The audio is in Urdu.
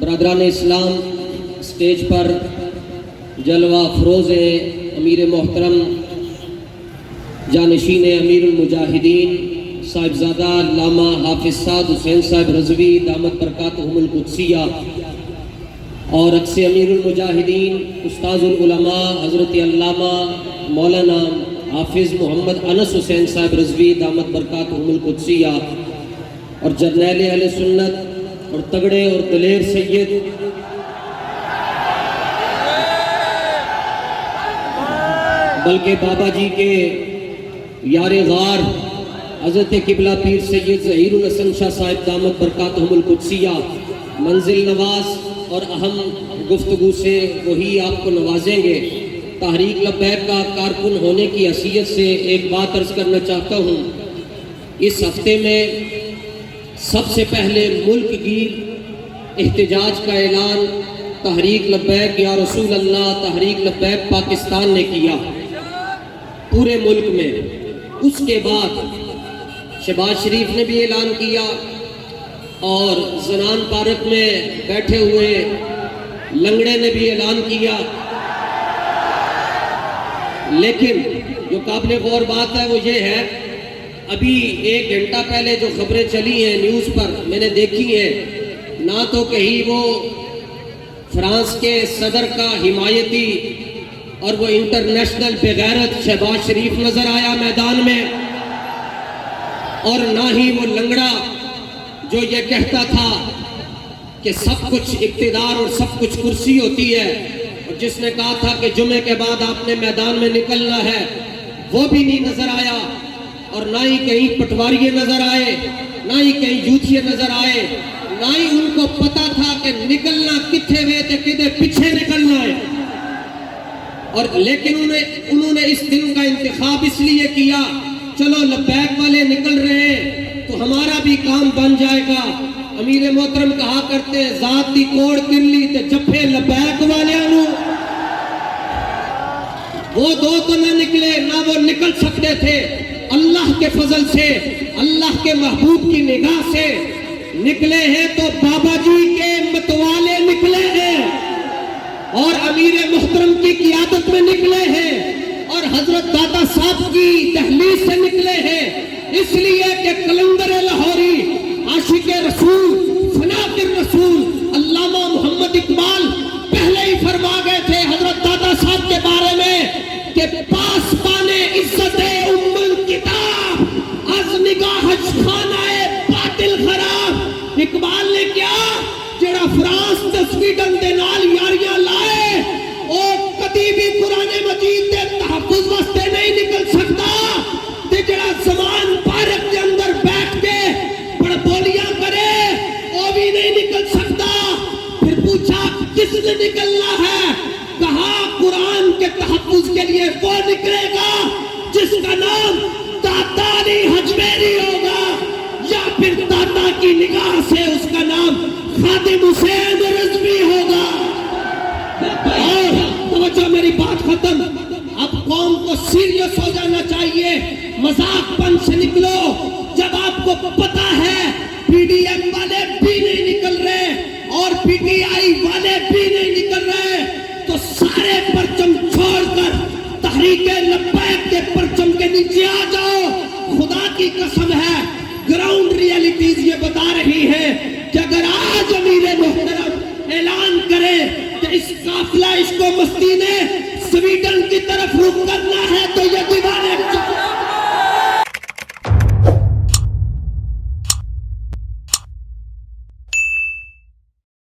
برادران اسلام، اسٹیج پر جلوہ افروز امیر محترم جانشین امیر المجاہدین صاحبزادہ علامہ حافظ سعد حسین صاحب رضوی دامت برکاتہم القدسیہ اور عکس امیر المجاہدین استاذ العلماء حضرت علامہ مولانا حافظ محمد انس حسین صاحب رضوی دامت برکاتہم القدسیہ اور جرنیل اہل سنت اور تگڑے اور دلیر سید بلکہ بابا جی کے یار غار حضرت قبلہ پیر سید ظہیر الحسن شاہ صاحب دامت برکاتہم القدسیہ منزل نواز اور اہم گفتگو سے وہی آپ کو نوازیں گے۔ تحریک لبیک کا کارکن ہونے کی حیثیت سے ایک بات عرض کرنا چاہتا ہوں، اس ہفتے میں سب سے پہلے ملک گیر احتجاج کا اعلان تحریک لبیک یا رسول اللہ تحریک لبیک پاکستان نے کیا پورے ملک میں۔ اس کے بعد شہباز شریف نے بھی اعلان کیا اور زنان پارک میں بیٹھے ہوئے لنگڑے نے بھی اعلان کیا، لیکن جو قابل غور بات ہے وہ یہ ہے، ابھی ایک گھنٹہ پہلے جو خبریں چلی ہیں نیوز پر میں نے دیکھی ہیں، نہ تو کہیں وہ فرانس کے صدر کا حمایتی اور وہ انٹرنیشنل بغیرت شہباز شریف نظر آیا میدان میں، اور نہ ہی وہ لنگڑا جو یہ کہتا تھا کہ سب کچھ اقتدار اور سب کچھ کرسی ہوتی ہے، اور جس نے کہا تھا کہ جمعے کے بعد آپ نے میدان میں نکلنا ہے، وہ بھی نہیں نظر آیا، اور نہ ہی کہیں پٹواریے نظر آئے، نہ ہی کہیں یوتھیے نظر آئے، نہ ہی ان کو پتا تھا کہ نکلنا کتھے ہوئے تھے، کدھر پیچھے نکلنا ہے۔ اور لیکن انہوں نے اس دن کا انتخاب اس لیے کیا، چلو لبیک والے نکل رہے ہیں تو ہمارا بھی کام بن جائے گا۔ امیر محترم کہا کرتے ذات دی کوڑ کرلی تے جپے لبیک والوں، وہ دو تو نہ نکلے، نہ وہ نکل سکتے تھے، اللہ کے فضل سے، اللہ کے محبوب کی نگاہ سے نکلے ہیں تو بابا جی کے متوالے نکلے ہیں اور امیر محترم کی قیادت میں نکلے ہیں اور حضرت داتا صاحب کی دہلیز سے نکلے ہیں، اس لیے کہ کلندر لاہوری عاشق رسول فناکر رسول علامہ محمد اقبال پہلے ہی فرما گئے تھے حضرت داتا صاحب کے بارے میں کہ پاس پانے عزت ام الکتاب از نگاہ خانہ باطل خراب۔ اقبال نے کیا جڑا فرانس تے سویڈن دے نال یاریاں لائے او کدی بھی قرآن مجید دے تحفظ واسطے نہیں نکل سکتا، تے جڑا زمان پارک کے اندر بیٹھ کے بڑبولیاں کرے وہ بھی نہیں نکل سکتا۔ پھر پوچھا کس نے نکلنا ہے، کہا قرآن کے تحفظ کے لیے وہ نکلے گا جس کا نام داتا علی حجمیری ہوگا، یا پھر داتا کی نگاہ سے اس کا نام خادم حسین رضوی ہوگا۔ اور توجہ میری بات ختم، اب قوم کو سیریس ہو جانا چاہیے، مذاق پن سے نکلو۔ جب آپ کو پتا ہے پی ڈی ایم والے بھی نہیں نکل رہے اور پی ٹی آئی والے بھی نہیں نکل رہے تو سارے پرچم چھوڑ کر تحریک لبیک کے پرچم کے نیچے آ جاؤ۔ خدا کی قسم ہے گراؤنڈ ریئلٹیز یہ بتا رہی ہے کہ اگر آج امیر محترم اعلان کرے کہ اس قافلہ عشق و مستی نے سویڈن کی طرف رخ کرنا ہے تو یہ